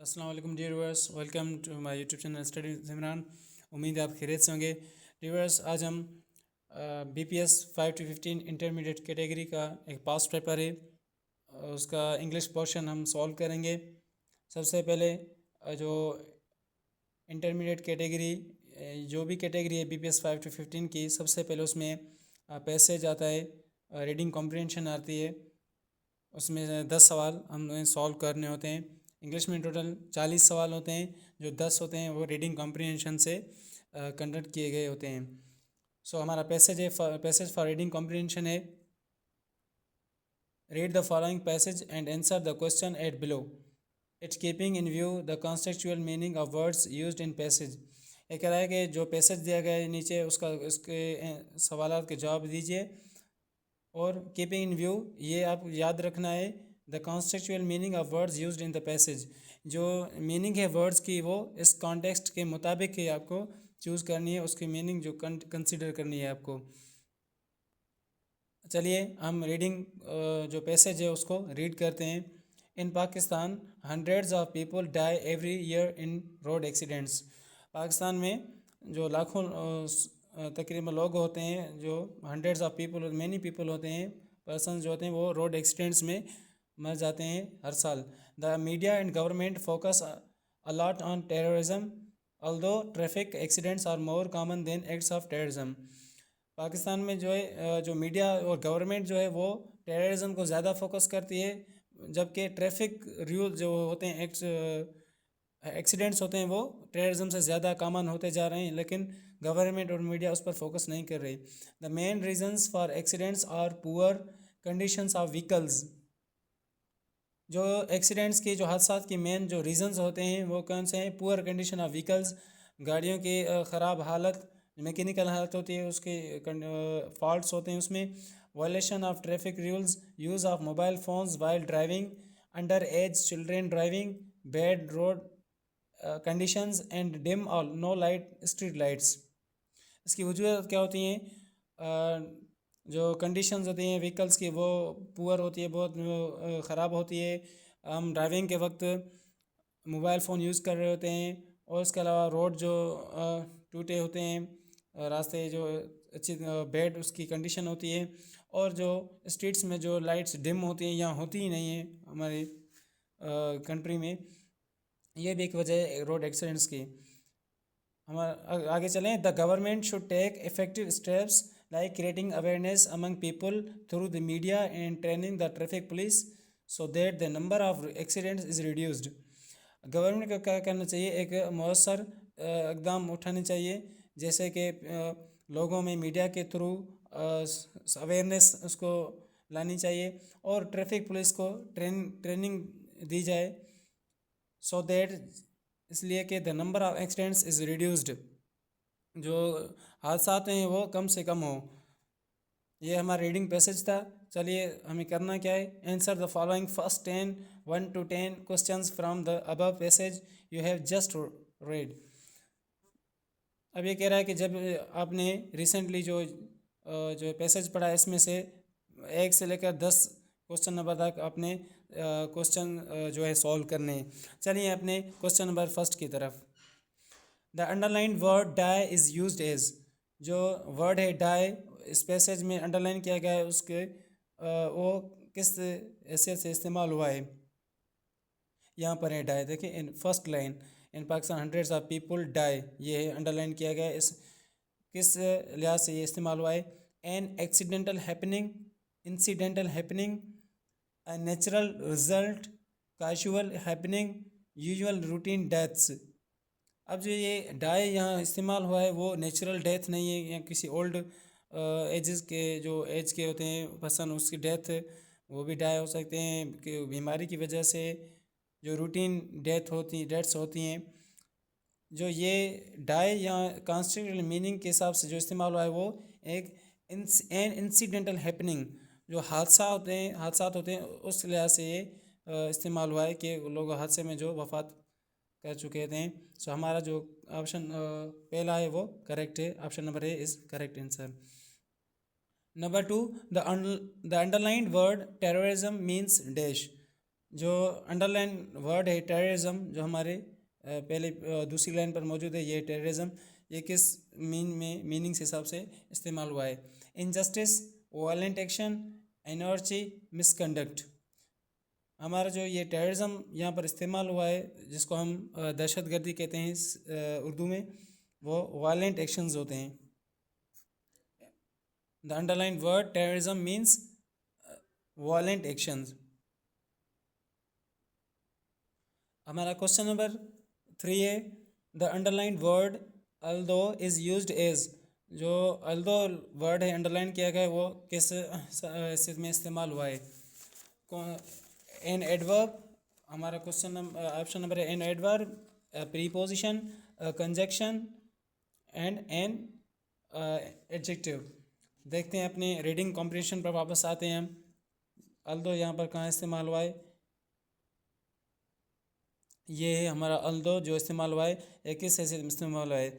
अस्सलाम वालेकुम dear viewers, welcome to my YouTube channel study Simran. उम्मीद है आप खैरियत से होंगे। व्यूअर्स, आज हम BPS 5 to 15 इंटरमीडिएट कैटेगरी का एक पास्ट पेपर है, उसका इंग्लिश पोर्शन हम सॉल्व करेंगे। सबसे पहले जो इंटरमीडिएट कैटेगरी, जो भी कैटेगरी है BPS 5 to 15 की, सबसे पहले उसमें पैसेज आता है, रीडिंग कॉम्प्रिहेंशन आती है। उसमें 10 सवाल हमें सॉल्व करने होते हैं। इंग्लिश में टोटल 40 सवाल होते हैं, जो 10 होते हैं वो रीडिंग कॉम्प्रिहेंशन से कंडक्ट किए गए होते हैं। सो हमारा पैसेज फॉर रीडिंग कॉम्प्रिहेंशन है, read the following passage and answer the question at below, it's keeping in view the contextual meaning of words used in passage. ये कह रहा है कि जो पैसेज दिया गया है नीचे, उसके सवालात के जवाब दीजिए। और कीपिंग इन व्यू, ये आप याद रखना है, the contextual meaning of words used in the passage. जो मीनिंग है वर्ड्स की, वो इस कॉन्टेक्स्ट के मुताबिक ही आपको चूज़ करनी है, उसकी मीनिंग जो कंसिडर करनी है आपको। चलिए हम रीडिंग, जो पैसेज है उसको रीड करते हैं। In Pakistan hundreds of people die every year in road accidents. Pakistan में जो लाखों तकरीबन लोग होते हैं, जो hundreds of people, many people होते हैं, पर्सन जो होते हैं, वो रोड एक्सीडेंट्स में मर जाते हैं हर साल। The media and government focus a lot on terrorism, although traffic accidents are more common than acts of terrorism. Pakistan में जो है, जो मीडिया और गवर्नमेंट जो है वो टेररिज्म को ज़्यादा फोकस करती है, जबकि ट्रैफिक रूल जो होते हैं, एक्सीडेंट्स होते हैं, वो टेररिज्म से ज़्यादा कॉमन होते जा रहे हैं, लेकिन गवर्नमेंट और मीडिया उस पर फोकस नहीं कर रही। The main reasons for accidents are poor conditions of vehicles. जो एक्सीडेंट्स के, जो हादसा की मेन जो रीजंस होते हैं वो कौन से हैं? पुअर कंडीशन ऑफ व्हीकल्स, गाड़ियों की ख़राब हालत, मैकेनिकल हालत होती है, उसके फॉल्ट्स होते हैं उसमें। Violation of traffic rules, use of mobile phones while driving, under age children driving, bad road conditions and dim और नो लाइट स्ट्रीट लाइट्स। इसकी वजूहत क्या होती हैं? जो कंडीशंस होती हैं व्हीकल्स की, वो पुअर होती है, बहुत ख़राब होती है। हम ड्राइविंग के वक्त मोबाइल फ़ोन यूज़ कर रहे होते हैं, और इसके अलावा रोड जो टूटे होते हैं, रास्ते जो अच्छी बैड उसकी कंडीशन होती है, और जो स्ट्रीट्स में जो लाइट्स डिम होती हैं, यहाँ होती ही नहीं है हमारे कंट्री में। ये भी एक वजह है रोड एक्सीडेंट्स की। हमारा आगे चलें। The government should take effective steps like creating awareness among people through the media and training the traffic police so that the number of accidents is reduced. Government को क्या करना चाहिए? एक मौसर इकदाम उठाने चाहिए, जैसे कि लोगों में मीडिया के थ्रू अवेयरनेस उसको लानी चाहिए, और ट्रैफिक पुलिस को ट्रेनिंग दी जाए, सो दैट, इसलिए कि the number of accidents is reduced, जो हादसा हैं वो कम से कम हो। ये हमारा रीडिंग पैसेज था। चलिए हमें करना क्या है? Answer the following first 1 to 10 questions from the above passage you have just read। अब ये कह रहा है कि जब आपने रिसेंटली जो पैसेज पढ़ा, इसमें से 1 से लेकर 10 क्वेश्चन नंबर तक आपने क्वेश्चन जो है सॉल्व करने हैं। चलिए अपने क्वेश्चन नंबर फर्स्ट की तरफ। The underline word die is used as. जो वर्ड है डाई, इस पैसेज में अंडरलाइन किया गया है, उसके वो किस हैसियत से इस्तेमाल हुआ है? यहाँ पर है डाई, देखिए in first line, in Pakistan hundreds of people die, ये है अंडरलाइन किया गया है। इस किस लिहाज से ये इस्तेमाल हुआ है? An accidental happening, incidental happening, a natural result, casual happening, usual routine deaths. अब जो ये डाई यहाँ इस्तेमाल हुआ है, वो नेचुरल डेथ नहीं है, या किसी ओल्ड एजेस के, जो एज के होते हैं पर्सन, उसकी डेथ, वो भी डाई हो सकते हैं कि बीमारी की वजह से। जो रूटीन डेथ्स होती हैं, जो ये डाई यहाँ कॉन्स्टिट्यूशनल मीनिंग के हिसाब से जो इस्तेमाल हुआ है, वो एक एन इंसिडेंटल हैपनिंग, जो हादसात होते हैं उस लिहाज से ये इस्तेमाल हुआ है कि लोग हादसे में जो वफ़ात कर चुके थे। सो हमारा जो ऑप्शन पहला है वो करेक्ट है, option number A is correct answer. Number 2, the underlined word terrorism means dash. जो अंडरलाइन वर्ड है टेररिज्म, जो हमारे पहले दूसरी लाइन पर मौजूद है, ये टेररिज्म ये किस मीनिंग्स हिसाब से इस्तेमाल हुआ है? Injustice, violent action, energy, misconduct. हमारा जो ये टेररिज्म यहाँ पर इस्तेमाल हुआ है, जिसको हम दहशतगर्दी कहते हैं उर्दू में, वो वायलेंट एक्शंस होते हैं। The underline word terrorism means violent actions. हमारा क्वेश्चन नंबर 3 है, the underline word although is used as. जो अल्दो वर्ड है अंडरलाइन किया गया है, वो किस स्थिति में इस्तेमाल हुआ है? An adverb. हमारा क्वेश्चन नंबर ऑप्शन नंबर है an adverb, preposition, conjunction and an adjective. देखते हैं अपने रीडिंग कॉम्प्रिहेंशन पर वापस आते हैं हम। अल्दो यहाँ पर कहाँ इस्तेमाल हुआ है? ये है हमारा अल्दो जो इस्तेमाल हुआ है, एक किस हैसियत में इस्तेमाल हुआ है?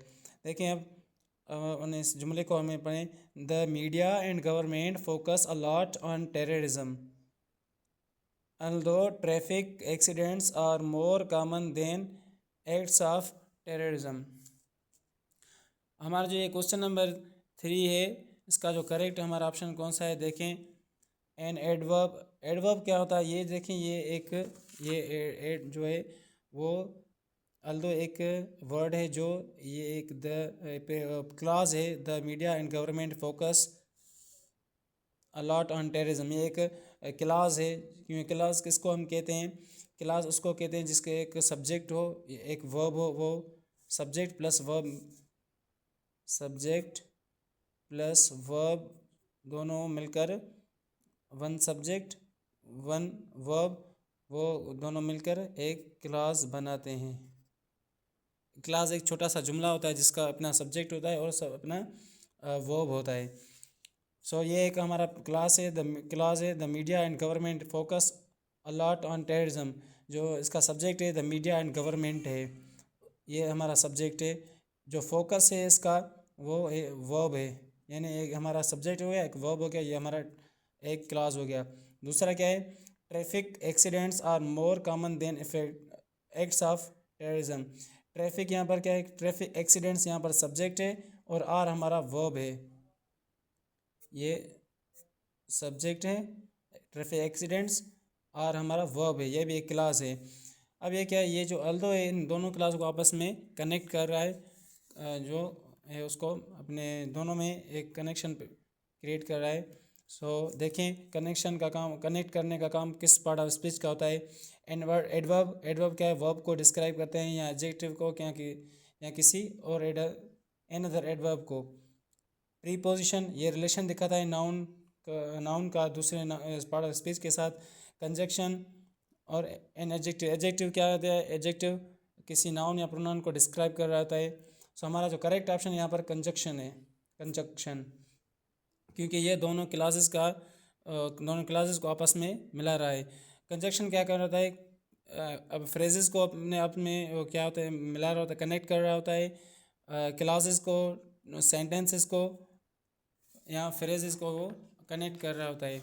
देखें अब इस जुमले को हमें पढ़ें। The media and government focus a lot on terrorism although traffic accidents are more common than acts of terrorism। हमारा जो ये क्वेश्चन नंबर 3 है, इसका जो करेक्ट हमारा ऑप्शन कौन सा है? देखें, एन एडवर्ब। एडवर्ब क्या होता है? ये देखें, ये एक जो है वो अल्दो एक वर्ड है, जो ये एक द क्लाज है, the media and government focus a lot on terrorism. ये एक क्लास है, क्योंकि क्लास किसको हम कहते हैं? क्लास उसको कहते हैं जिसके एक सब्जेक्ट हो, एक वर्ब हो, वो सब्जेक्ट प्लस वर्ब दोनों मिलकर वन सब्जेक्ट वन वर्ब, वो दोनों मिलकर एक क्लास बनाते हैं। क्लास एक छोटा सा जुमला होता है जिसका अपना सब्जेक्ट होता है और सब अपना वर्ब होता है। सो ये एक हमारा क्लास है, the media and government focus a lot on terrorism. जो इसका सब्जेक्ट है द मीडिया एंड गवर्नमेंट है, ये हमारा सब्जेक्ट है। जो फोकस है इसका वो है वर्ब है, यानी एक हमारा सब्जेक्ट हो गया, एक वर्ब हो गया, ये हमारा एक क्लास हो गया। दूसरा क्या है? Traffic accidents are more common than acts of terrorism. Traffic यहाँ पर क्या है? ट्रैफिक एक्सीडेंट्स यहाँ पर सब्जेक्ट है और आर हमारा वर्ब है, ये सब्जेक्ट है। ट्रैफिक एक्सीडेंट्स और हमारा वर्ब है, ये भी एक क्लास है। अब ये क्या है? ये जो अल्दो है इन दोनों क्लास को आपस में कनेक्ट कर रहा है, जो है उसको अपने दोनों में एक कनेक्शन क्रिएट कर रहा है। सो देखें, कनेक्शन का काम, कनेक्ट करने का काम किस पार्ट ऑफ स्पीच का होता है? एडवर्ब। एडवर्ब क्या है? वर्ब को डिस्क्राइब करते हैं, या एडजेक्टिव को, क्या कि या किसी और एनदर एडवर्ब को। प्रीपोजिशन, ये रिलेशन दिखाता है नाउन का दूसरे पार्ट ऑफ स्पीच के साथ। कंजक्शन और एन एडजेक्टिव। एडजेक्टिव क्या होता है? एडजेक्टिव किसी नाउन या प्रोनाउन को डिस्क्राइब कर रहा होता है। सो हमारा जो करेक्ट ऑप्शन यहाँ पर कंजक्शन है, कंजक्शन, क्योंकि ये दोनों क्लासेस को आपस में मिला रहा है। कंजक्शन क्या कर रहा है? अब फ्रेजेस को अपने आप में वो क्या होता है? मिला रहा होता है, कनेक्ट कर रहा होता है, क्लासेस को, सेंटेंसेस को या फ्रेजेस को वो कनेक्ट कर रहा होता है।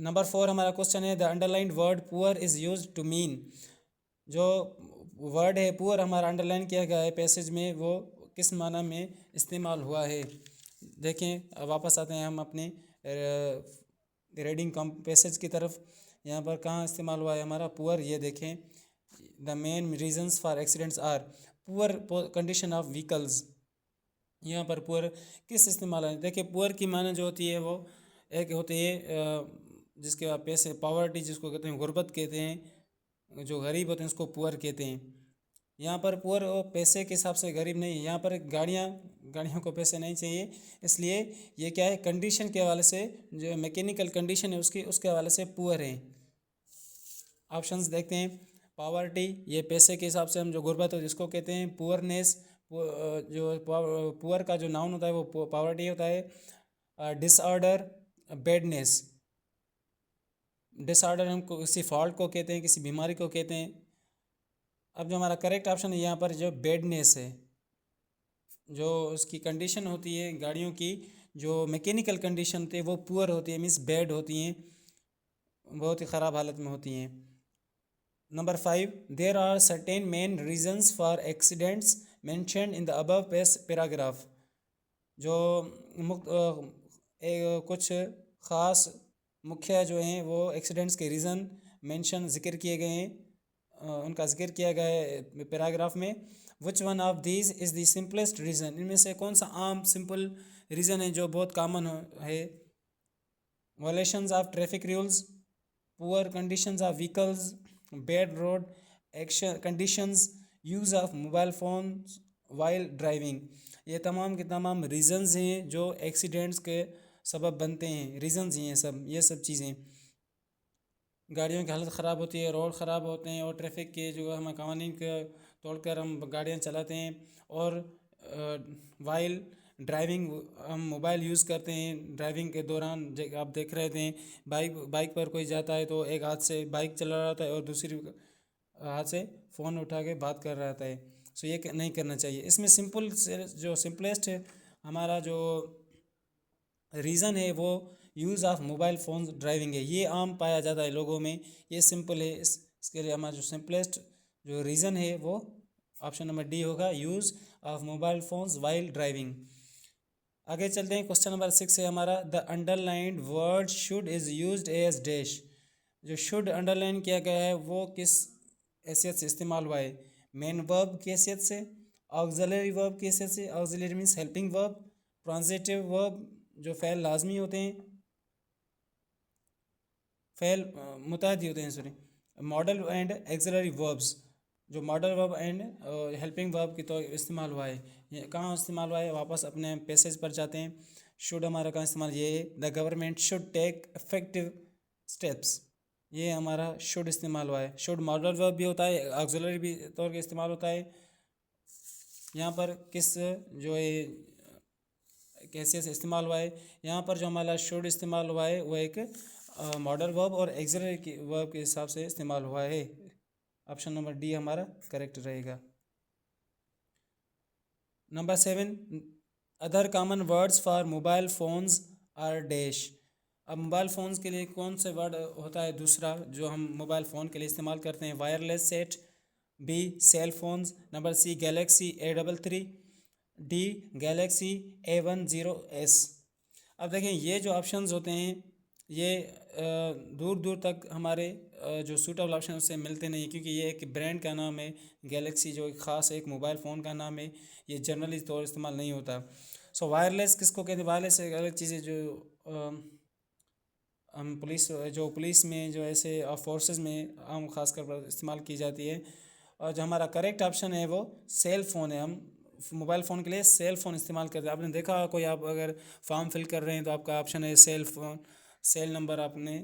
नंबर 4 हमारा क्वेश्चन है, the underlined word poor is use to mean. जो वर्ड है पुअर हमारा अंडरलाइन किया गया है पैसेज में, वो किस माना में इस्तेमाल हुआ है? देखें, वापस आते हैं हम अपने रीडिंग पैसेज की तरफ। यहाँ पर कहाँ इस्तेमाल हुआ है हमारा पुअर? ये देखें, the main reasons for accidents are poor condition of vehicles. यहाँ पर पुअर किस इस्तेमाल है? देखिए, पुअर की माने जो होती है वो एक होती है जिसके पास पैसे, पावर्टी जिसको कहते हैं, गुर्बत कहते हैं, जो गरीब होते हैं उसको पुअर कहते हैं। यहाँ पर पुअर पैसे के हिसाब से गरीब नहीं है, यहाँ पर गाड़ियों को पैसे नहीं चाहिए, इसलिए ये क्या है? कंडीशन के हवाले से, जो मैकेनिकल कंडीशन है उसके हवाले से पुअर है। ऑप्शंस देखते हैं। पावर्टी, ये पैसे के हिसाब से हम जो गुर्बत हो जिसको कहते हैं पुअरनेस। जो पुअर का जो नाउन होता है वो पावर्टी होता है। Disorder, badness. डिसऑर्डर हम किसी फॉल्ट को कहते हैं, किसी बीमारी को कहते हैं। अब जो हमारा करेक्ट ऑप्शन है यहाँ पर जो बैडनेस है, जो उसकी कंडीशन होती है गाड़ियों की, जो मैकेनिकल कंडीशन होती है वो पुअर होती है, मीन्स बैड होती हैं, बहुत ही ख़राब हालत में होती हैं। Number 5, there are certain main reasons for accidents mentioned in the above paragraph. जो कुछ ख़ास मुख्य जो हैं वो एक्सीडेंट्स के रीज़न मेंशन ज़िक्र किए गए हैं, उनका ज़िक्र किया गया है पैराग्राफ में। Which one of these is the simplest reason, इनमें से कौन सा आम सिंपल रीज़न है जो बहुत कॉमन है? Violations of traffic rules, poor conditions of vehicles, bad road action conditions, use of mobile phones while driving. ये तमाम के तमाम रीज़न्स हैं जो एक्सीडेंट्स के सबब बनते हैं, रीज़न्स ही हैं सब, ये सब चीज़ें। गाड़ियों की हालत ख़राब होती है, रोड ख़राब होते हैं और ट्रैफिक के जो हम कानून के तोड़कर हम गाड़ियाँ चलाते हैं, और वाइल ड्राइविंग हम मोबाइल यूज़ करते हैं ड्राइविंग के दौरान। आप देख रहे थे बाइक पर कोई जाता है तो एक हाथ से बाइक चला रहा था और दूसरी हाथ से फ़ोन उठा के बात कर रहा था। सो ये नहीं करना चाहिए। इसमें सिंपल से जो सिंपलेस्ट है हमारा जो रीज़न है वो use of mobile phone driving है। ये आम पाया जाता है लोगों में, ये सिंपल है। इसके लिए हमारा जो सिंपलेस्ट जो रीज़न है वो ऑप्शन नंबर डी होगा, use of mobile phones while driving. आगे चलते हैं, क्वेश्चन नंबर 6 है हमारा, the underlined word should is used as dash. जो शुड अंडरलाइन किया गया है वो किस हैसियत से इस्तेमाल हुआ है? मेन वर्ब की हैसियत से, ऑक्सिलरी वर्ब की हैसियत से, auxiliary means helping verb, transitive verb जो फ़ेल लाजमी होते हैं, फ़ेल मुतअद्दी होते हैं, sorry, modal and auxiliary verbs, जो modal verb and helping verb की तो इस्तेमाल हुआ है। ये कहाँ इस्तेमाल हुआ है? वापस अपने पैसेज पर जाते हैं। शुड हमारा कहाँ इस्तेमाल, ये है, the government should take effective steps, ये हमारा शुड इस्तेमाल हुआ है। शुड मॉडल वर्ब भी होता है, ऑक्सिलरी भी तौर पर इस्तेमाल होता है। यहाँ पर किस जो है कैसे से इस्तेमाल हुआ है? यहाँ पर जो हमारा शुड इस्तेमाल हुआ है वो एक मॉडल वर्ब और एक्सिलरी की वर्ब के हिसाब से इस्तेमाल हुआ है। ऑप्शन नंबर डी हमारा करेक्ट रहेगा। Number 7, other common words for mobile phones are dash. अब मोबाइल फ़ोन्स के लिए कौन से वर्ड होता है दूसरा जो हम मोबाइल फ़ोन के लिए इस्तेमाल करते हैं? Wireless set, B cell phones, number C Galaxy A33, D Galaxy A10s। अब देखें ये जो ऑप्शंस होते हैं ये दूर दूर तक हमारे जो सूटेबल ऑप्शन उससे मिलते नहीं, क्योंकि ये एक ब्रांड का नाम है। गैलेक्सी जो एक ख़ास एक मोबाइल फ़ोन का नाम है, ये जनरली तौर इस्तेमाल नहीं होता। सो वायरलेस किसको कहते हैं? वायरलेस एक अलग चीज़ है जो हम पुलिस में जो ऐसे फोर्सेस में आम खासकर पर इस्तेमाल की जाती है। और जो हमारा करेक्ट ऑप्शन है वो सेल फ़ोन है। हम मोबाइल फ़ोन के लिए सेल फ़ोन इस्तेमाल करते हैं। आपने देखा कोई आप अगर फॉर्म फिल कर रहे हैं तो आपका ऑप्शन है सेल फ़ोन, सेल नंबर आपने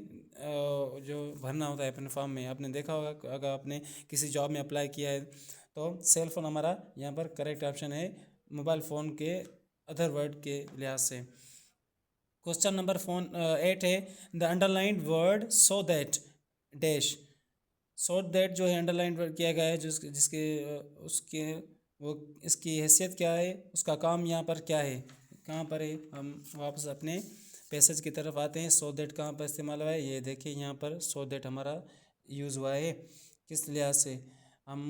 जो भरना होता है अपने फॉर्म में, आपने देखा होगा अगर आपने किसी जॉब में अप्लाई किया है तो सेल फ़ोन हमारा यहाँ पर करेक्ट ऑप्शन है मोबाइल फ़ोन के अदर वर्ड के लिहाज से। क्वेश्चन नंबर 8 है, the underlined word so that dash. So that जो है अंडरलाइन वर्ड किया गया है, जिसके उसके वो इसकी हैसियत क्या है, उसका काम यहाँ पर क्या है, कहाँ पर है? हम वापस अपने पैसेज की तरफ आते हैं। सो दैट कहाँ पर इस्तेमाल हुआ है? ये देखिए यहाँ पर सो दैट हमारा यूज़ हुआ है। किस लिहाज से? हम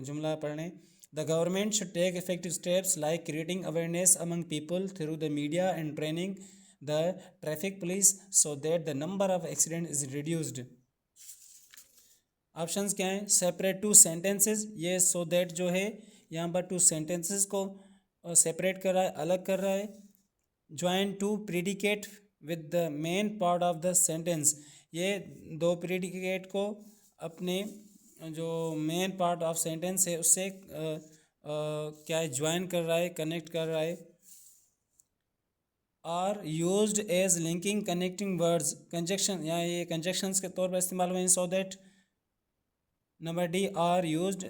जुमला पढ़ लें। The government should take effective steps like creating awareness among people through the media and training the traffic police so that the number of accidents is reduced. Options क्या हैं? सेपरेट टू सेंटेंसेस, ये so that जो है यहाँ पर two sentences को separate कर रहा है, अलग कर रहा है। Join two predicate with the main part of the sentence, ये दो प्रीडिकेट को अपने जो मेन पार्ट ऑफ सेंटेंस है उससे क्या है, ज्वाइन कर रहा है, कनेक्ट कर रहा है। Are used as linking connecting words, conjunction, यहाँ ये कंजक्शंस के तौर पर इस्तेमाल हुए हैं so that. Number D, are used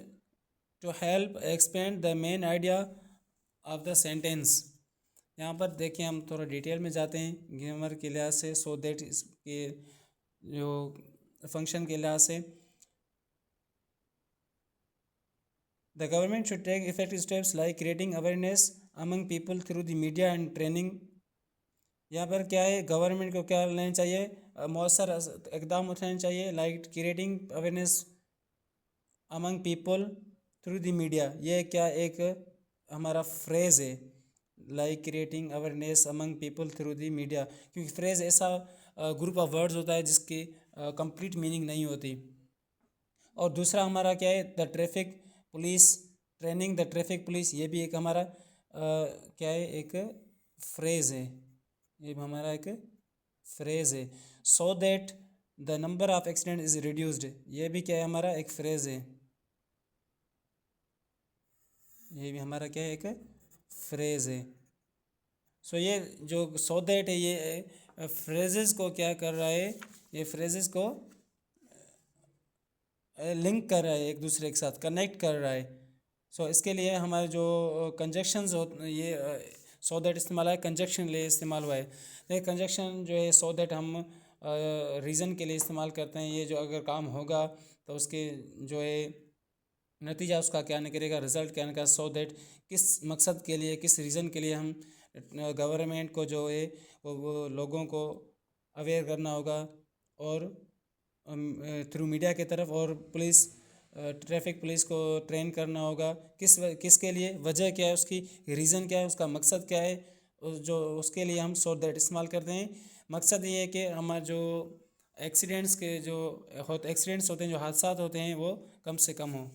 to help expand the main idea of the sentence. यहाँ पर देखिए हम थोड़ा डिटेल में जाते हैं ग्रामर के लिहाज से, सो दैट इसके जो फंक्शन के लिहाज से। The government should take effective steps like creating awareness among people through the media and training यहाँ पर क्या है, गवर्नमेंट को क्या लेना चाहिए, मौसर इकदाम उठाने चाहिए, like creating awareness among people through the media. ये क्या एक हमारा फ्रेज़ है, like creating awareness among people through the media, क्योंकि फ्रेज़ ऐसा ग्रुप ऑफ वर्ड्स होता है जिसकी कंप्लीट मीनिंग नहीं होती। और दूसरा हमारा क्या है, the traffic police training the traffic police, ये भी एक हमारा क्या है, एक फ्रेज़ है, ये हमारा एक फ्रेज़ है। So that the number of accident is reduced, ये भी क्या है, हमारा एक फ्रेज़ है, ये भी हमारा क्या है, एक फ्रेज़ है। सो ये जो सो दैट है, ये फ्रेजेस को क्या कर रहा है, ये फ्रेजेस को लिंक कर रहा है, एक दूसरे के साथ कनेक्ट कर रहा है। सो इसके लिए हमारे जो कंजक्शंस हो, ये सो दैट इस्तेमाल है, कंजक्शन लिए इस्तेमाल हुआ है। ये कंजक्शन जो है सो दैट हम रीज़न के लिए इस्तेमाल करते हैं, ये जो अगर काम होगा तो उसके जो है नतीजा उसका क्या निकलेगा, रिज़ल्ट क्या निकलेगा। सो दैट किस मकसद के लिए, किस रीज़न के लिए हम गवर्नमेंट को जो है वो लोगों को अवेयर करना होगा, और थ्रू मीडिया की तरफ, और पुलिस ट्रैफिक पुलिस को ट्रेन करना होगा, किसके लिए, वजह क्या है उसकी, रीज़न क्या है, उसका मकसद क्या है, जो उसके लिए हम सो दैट इस्तेमाल करते हैं। मकसद ये है कि हमारे जो एक्सीडेंट्स होते हैं, जो हादसा होते हैं, वो कम से कम हों।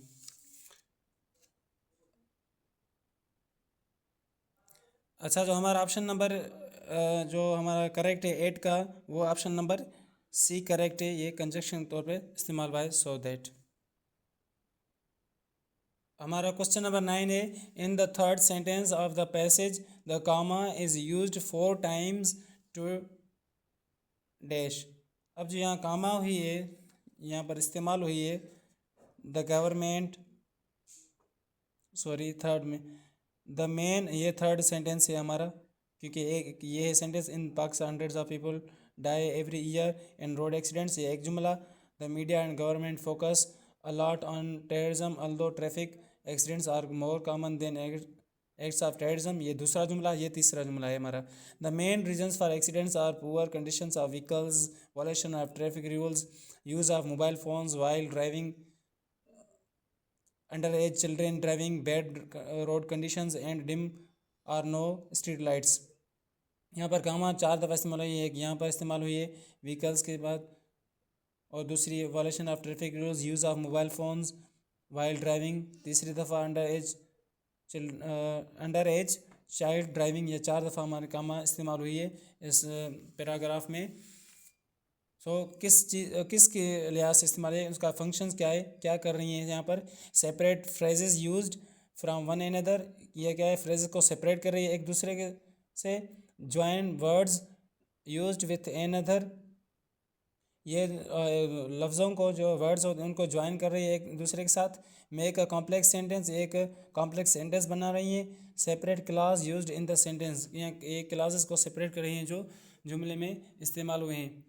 अच्छा, जो हमारा ऑप्शन नंबर जो हमारा करेक्ट है 8 का, वो ऑप्शन नंबर सी करेक्ट है, ये कंजक्शन तौर पे इस्तेमाल हुआ है, सो दैट। हमारा क्वेश्चन नंबर 9 है, in the third sentence of the passage the comma is used 4 times to dash. अब जो यहाँ कामा हुई है, यहाँ पर इस्तेमाल हुई है, द गवर्नमेंट, सॉरी थर्ड में, द मेन, ये थर्ड सेंटेंस है हमारा, क्योंकि एक ये है sentence, in Pakistan hundreds of people die every year in road accidents, ये एक जुमला। The media and government focus a lot on terrorism although traffic accidents are more common than acts of terrorism, ये दूसरा जुमला। ये तीसरा जुमला है हमारा, the main reasons for accidents are poor conditions of vehicles, violation of traffic rules, use of mobile phones while driving, under age children driving, bad road conditions and dim or no street lights. यहाँ पर कामा 4 दफ़ा इस्तेमाल हुई है, एक यहाँ पर इस्तेमाल हुई है व्हीकल्स के बाद, और दूसरी violation of traffic rules, use of mobile phones while driving, तीसरी दफ़ा अंडर एज चाइल्ड ड्राइविंग, ये 4 दफ़ा हमारे कामा इस्तेमाल हुई है इस पैराग्राफ में। सो किस के लिहाज से इस्तेमाल है, उसका फंक्शंस क्या है, क्या कर रही हैं यहाँ पर, separate phrases used from one another, ये क्या है, फ्रेजेस को सेपरेट कर रही है एक दूसरे के से। Join words used with another, ये लफ्ज़ों को, जो वर्ड्स होते हैं उनको ज्वाइन कर रही है एक दूसरे के साथ। मेक अ कॉम्प्लेक्स सेंटेंस, एक कॉम्प्लेक्स सेंटेंस बना रही हैं। Separate class used in the sentence, ये क्लासेस को सेपरेट कर रही हैं जो जुमले में इस्तेमाल हुए हैं।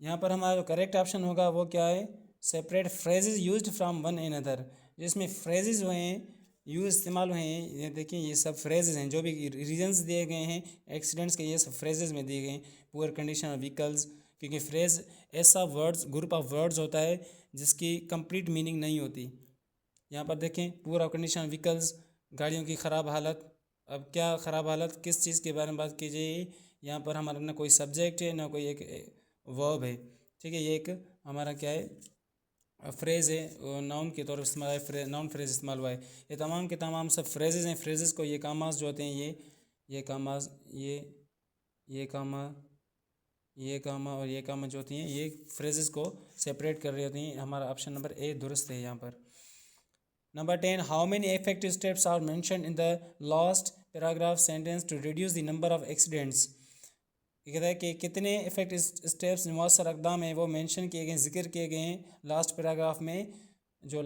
यहाँ पर हमारा जो करेक्ट ऑप्शन होगा वो क्या है, separate phrases used from one another, जिसमें फ्रेजेस हुए हैं, यूज इस्तेमाल हुए हैं। ये देखिए, ये सब फ्रेजेस हैं, जो भी रीजंस दिए गए हैं एक्सीडेंट्स के, ये सब फ्रेजेस में दिए गए हैं। पुअर कंडीशन ऑफ व्हीकल्स, क्योंकि फ्रेज ऐसा वर्ड्स, ग्रुप ऑफ वर्ड्स होता है जिसकी कंप्लीट मीनिंग नहीं होती। यहाँ पर देखें, poor of condition of vehicles, गाड़ियों की ख़राब हालत। अब क्या ख़राब हालत, किस चीज़ के बारे में बात की जाए, यहाँ पर हमारा ना कोई सब्जेक्ट है, ना कोई एक वर्ब है, ठीक है। ये एक हमारा क्या है, फ्रेज़ है, नाउन के तौर पर इस्तेमाल है, नाउन फ्रेज़ इस्तेमाल हुआ है। ये तमाम के तमाम सब फ्रेजेस हैं। फ्रेजेस को, ये कामास जो होते हैं, ये कामास, ये कामा, ये कामा और ये कामा जो होती हैं, ये फ्रेजेस को सेपरेट कर रही होती हैं। हमारा ऑप्शन नंबर ए दुरुस्त है यहाँ पर। Number 10, how many effective steps are mention in the last paragraph sentence to reduce the number of accidents. ये कहता है कि कितने इफेक्टिव स्टेप्स, मौसर अकदाम हैं, वो मेंशन किए गए, जिक्र किए गए हैं लास्ट पैराग्राफ में, जो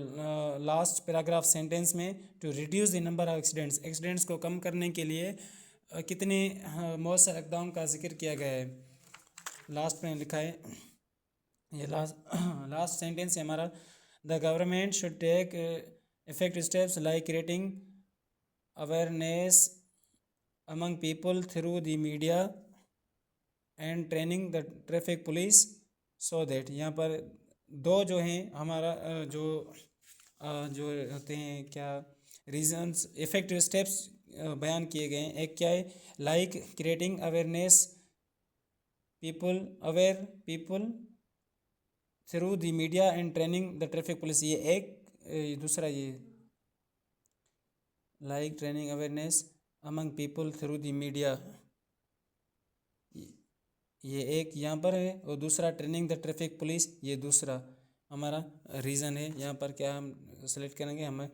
लास्ट पैराग्राफ सेंटेंस में, to reduce the number of accidents को कम करने के लिए कितने मौसर अकदाम का जिक्र किया गया है। लास्ट में लिखा है, ये लास्ट सेंटेंस है हमारा, the government should take effective steps like creating awareness among people through the media and training the traffic police so that यहाँ पर दो जो हैं हमारा जो होते हैं क्या रीजंस इफेक्टिव स्टेप्स बयान किए गए हैं। एक क्या है, like creating awareness people through the media and training the traffic police, ये एक दूसरा ये like training awareness among people through the media, ये एक यहाँ पर है, और दूसरा ट्रेनिंग द ट्रैफिक पुलिस, ये दूसरा हमारा रीज़न है। यहाँ पर क्या हम सेलेक्ट करेंगे, हमें